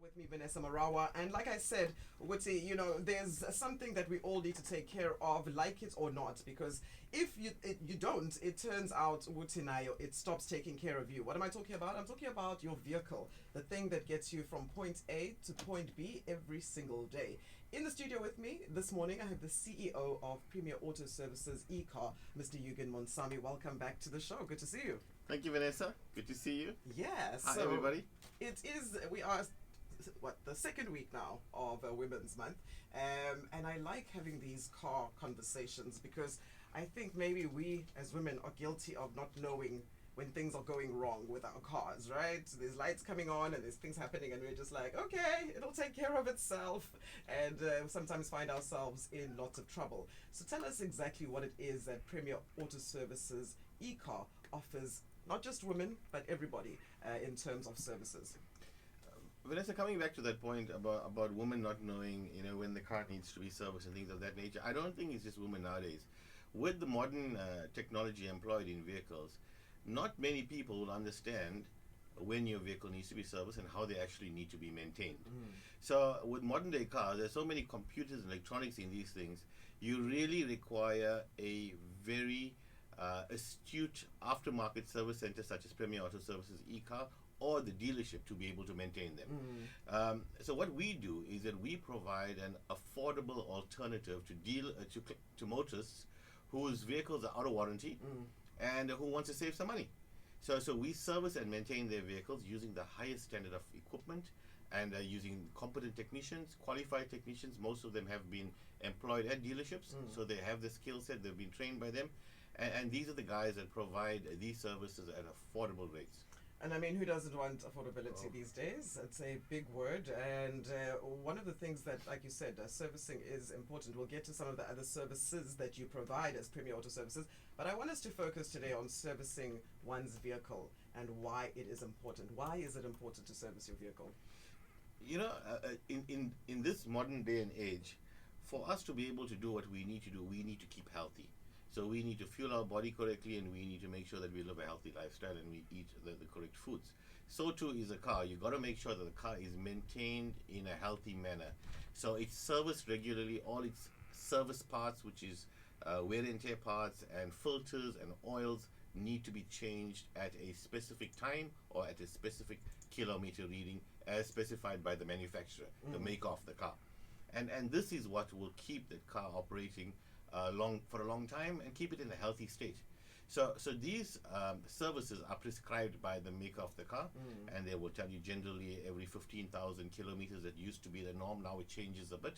with me, Vanessa Marawa. And like I said, Wuti, there's something that we all need to take care of, like it or not, because if you don't, it turns out, Wuti Nayo, it stops taking care of you. What am I talking about? I'm talking about your vehicle, the thing that gets you from point A to point B every single day. In the studio with me this morning, I have the CEO of Premier Auto Services eCar, Mr. Yugan Monsami. Welcome back to the show. Good to see you. Thank you, Vanessa. Good to see you. Yes. Hi, everybody. We are, the second week now of Women's Month. And I like having these car conversations because I think maybe we as women are guilty of not knowing when things are going wrong with our cars, right? So there's lights coming on and there's things happening and we're just like, okay, it'll take care of itself, and sometimes find ourselves in lots of trouble. So tell us exactly what it is that Premier Auto Services eCar offers, not just women, but everybody in terms of services. Vanessa, coming back to that point about women not knowing, when the car needs to be serviced and things of that nature, I don't think it's just women nowadays. With the modern technology employed in vehicles, not many people will understand when your vehicle needs to be serviced and how they actually need to be maintained. So with modern day cars, there's so many computers and electronics in these things, you really require a very astute aftermarket service center such as Premier Auto Services eCar or the dealership to be able to maintain them. So what we do is that we provide an affordable alternative to motorists whose vehicles are out of warranty and who want to save some money. So we service and maintain their vehicles using the highest standard of equipment and using competent technicians, qualified technicians. Most of them have been employed at dealerships, so they have the skill set, they've been trained by them. And these are the guys that provide these services at affordable rates. And I mean, who doesn't want affordability these days? It's a big word. And one of the things that, like you said, servicing is important. We'll get to some of the other services that you provide as Premier Auto Services. But I want us to focus today on servicing one's vehicle and why it is important. Why is it important to service your vehicle? In this modern day and age, for us to be able to do what we need to do, we need to keep healthy. So we need to fuel our body correctly, and we need to make sure that we live a healthy lifestyle and we eat the correct foods. So too is a car. You've got to make sure that the car is maintained in a healthy manner. So it's serviced regularly. All its service parts, which is wear and tear parts and filters and oils, need to be changed at a specific time or at a specific kilometer reading as specified by the manufacturer, the make of the car. And this is what will keep the car operating for a long time and keep it in a healthy state. So these services are prescribed by the maker of the car, and they will tell you generally every 15,000 kilometers. That used to be the norm. Now it changes a bit,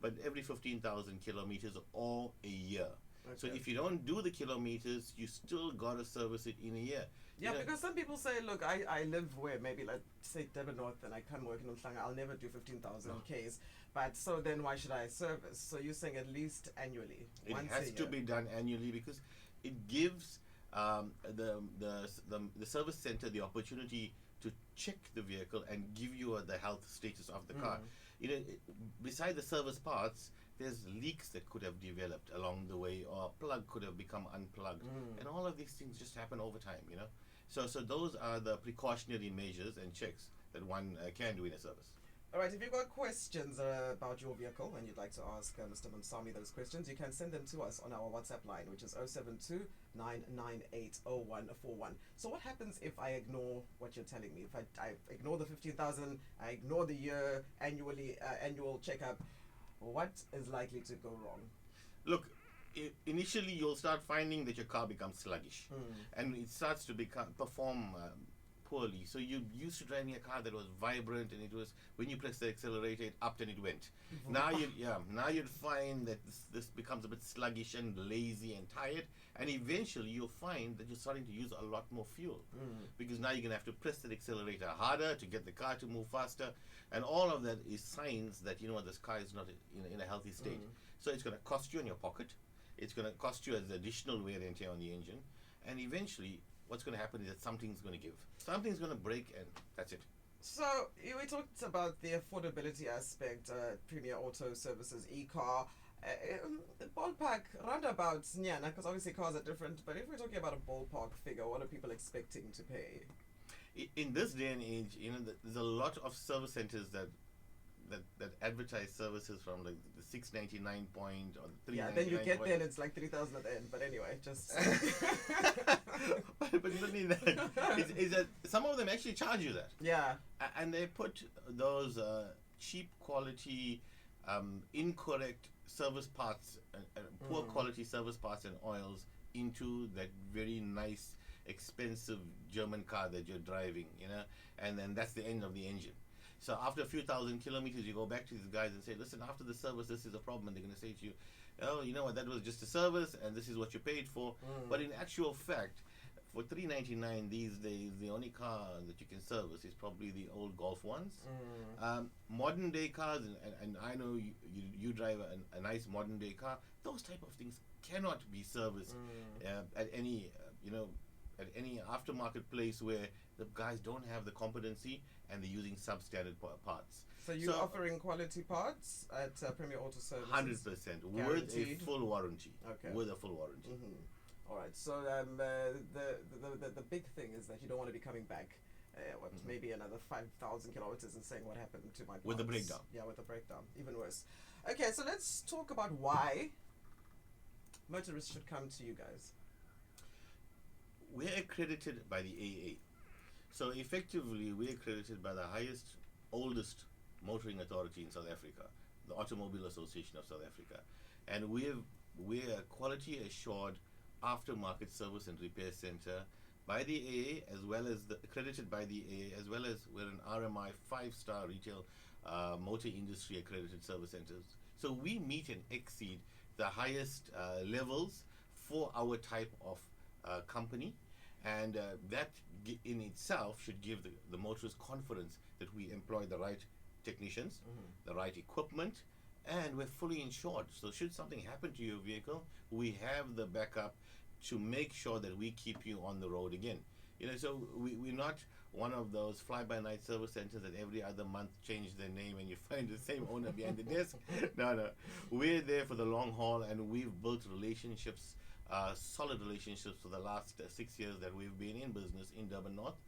but every 15,000 kilometers or a year. Okay. So if you don't do the kilometers, you still got to service it in a year. Yeah, because some people say, look, I live where, maybe let's say Devon North, and I come working in Umhlanga, I'll never do 15,000 Ks. But so then why should I service? So you're saying at least annually? It has to be done annually because it gives the service center the opportunity to check the vehicle and give you the health status of the car. Beside the service parts, there's leaks that could have developed along the way, or a plug could have become unplugged, and all of these things just happen over time. So those are the precautionary measures and checks that one can do in a service. All right, if you've got questions about your vehicle and you'd like to ask Mr. Monsami those questions, you can send them to us on our WhatsApp line, which is 072 998 0141. So what happens if I ignore what you're telling me? If I ignore the 15,000, I ignore the year annual checkup, what is likely to go wrong? Look, initially you'll start finding that your car becomes sluggish and it starts to perform poorly. So you used to driving a car that was vibrant, and it was, when you press the accelerator, it upped and it went. Now you'd find that this becomes a bit sluggish and lazy and tired, and eventually you'll find that you're starting to use a lot more fuel because now you're going to have to press the accelerator harder to get the car to move faster, and all of that is signs that this car is not in a healthy state. So it's going to cost you in your pocket. It's going to cost you as additional wear and tear on the engine, and eventually what's going to happen is that something's going to give. Something's going to break, and that's it. So we talked about the affordability aspect, Premier Auto Services eCar. Ballpark, roundabouts, because obviously cars are different, but if we're talking about a ballpark figure, what are people expecting to pay? In this day and age, there's a lot of service centers that advertise services from like the 699 point or the 399 Yeah, then you get point. there and it's like 3,000 at the end. But anyway, just. but not only that, is that some of them actually charge you that. Yeah. And they put those cheap quality, incorrect service parts, poor quality service parts and oils into that very nice, expensive German car that you're driving, and then that's the end of the engine. So after a few thousand kilometers, you go back to these guys and say, listen, after the service, this is a problem. And they're going to say to you, oh, you know what, that was just a service and this is what you paid for. But in actual fact, for $399 these days, the only car that you can service is probably the old Golf ones. Modern day cars, and I know you drive a nice modern day car, those type of things cannot be serviced at any, at any aftermarket place where the guys don't have the competency and they're using substandard parts. So you're offering quality parts at Premier Auto Services? 100% with a full warranty. Okay. With a full warranty. All right. So the big thing is that you don't want to be coming back, maybe another 5,000 kilometers and saying what happened to my parts. With the breakdown. Yeah, with the breakdown, even worse. Okay, so let's talk about why motorists should come to you guys. We're accredited by the AA. So effectively, we're accredited by the highest, oldest motoring authority in South Africa, the Automobile Association of South Africa. And we're a quality assured aftermarket service and repair center by the AA, as well as accredited by the AA, as well as we're an RMI 5-star retail motor industry accredited service centers. So we meet and exceed the highest levels for our type of company, and that in itself should give the motorists confidence that we employ the right technicians, the right equipment, and we're fully insured. So should something happen to your vehicle, we have the backup to make sure that we keep you on the road again. So we're not one of those fly-by-night service centers that every other month change their name and you find the same owner behind the desk. No. We're there for the long haul, and we've built relationships, solid relationships for the last 6 years that we've been in business in Durban North.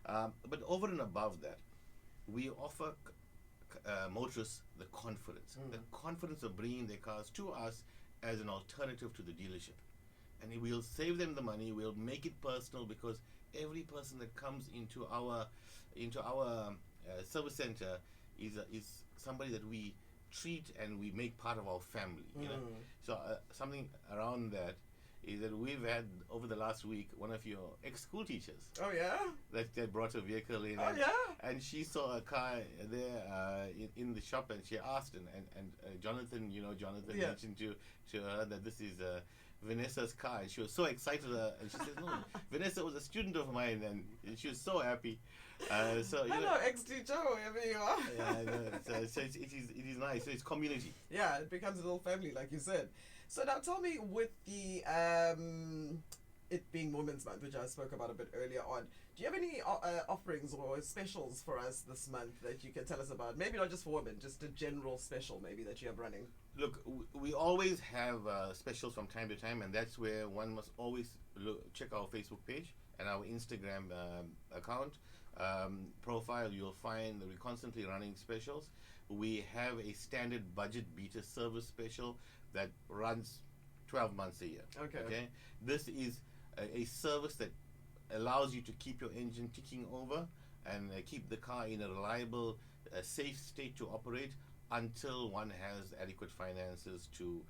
But over and above that, we offer motorists the confidence of bringing their cars to us as an alternative to the dealership. And we'll save them the money, we'll make it personal, because every person that comes into our service center is somebody that we treat and we make part of our family. So something around that is that we've had over the last week one of your ex-school teachers. Oh yeah. That brought a vehicle in. Oh yeah. And she saw a car there in the shop, and she asked, and Jonathan, Jonathan mentioned to her that this is Vanessa's car, and she was so excited. And she said, "No, Vanessa was a student of mine," and she was so happy. So hello, ex-teacher, wherever you are. Yeah, so it is nice. So it's community. Yeah, it becomes a little family, like you said. So now tell me, with the it being Women's Month, which I spoke about a bit earlier on, do you have any offerings or specials for us this month that you can tell us about? Maybe not just for women, just a general special maybe that you have running. Look, we always have specials from time to time, and that's where one must always check our Facebook page and our Instagram account profile. You'll find that we're constantly running specials. We have a standard budget beta service special that runs 12 months a year. Okay. This is a service that allows you to keep your engine ticking over and keep the car in a reliable, safe state to operate until one has adequate finances to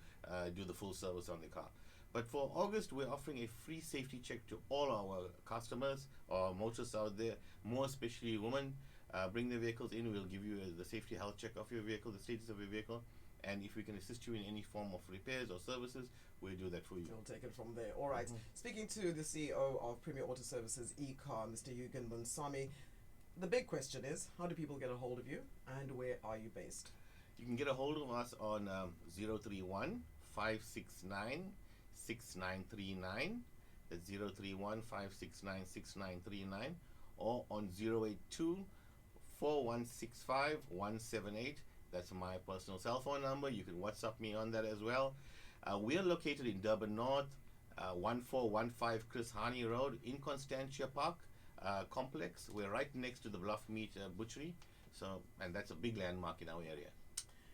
do the full service on the car. But for August, we're offering a free safety check to all our customers or motorists out there, more especially women. Bring their vehicles in. We'll give you the safety health check of your vehicle, the status of your vehicle, and if we can assist you in any form of repairs or services, we'll do that for you. We'll take it from there. All right. Speaking to the CEO of Premier Auto Services e-Car, Mr. Yugan, the big question is, how do people get a hold of you, and where are you based? You can get a hold of us on 031 569 6939. That's 031 569 6939, or on 082 4165 178. That's my personal cell phone number. You can WhatsApp me on that as well. We are located in Durban North, 1415 Chris Hani Road in Constantia Park. complex. We're right next to the Bluff Meat Butchery, and that's a big landmark in our area.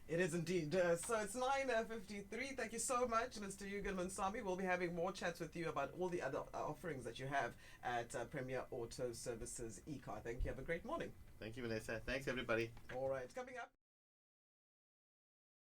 It is indeed. So it's 9:53. Thank you so much, Mr. Yugan Mansami. We'll be having more chats with you about all the other offerings that you have at Premier Auto Services eCar. Thank you. Have a great morning. Thank you, Vanessa. Thanks, everybody. All right. Coming up.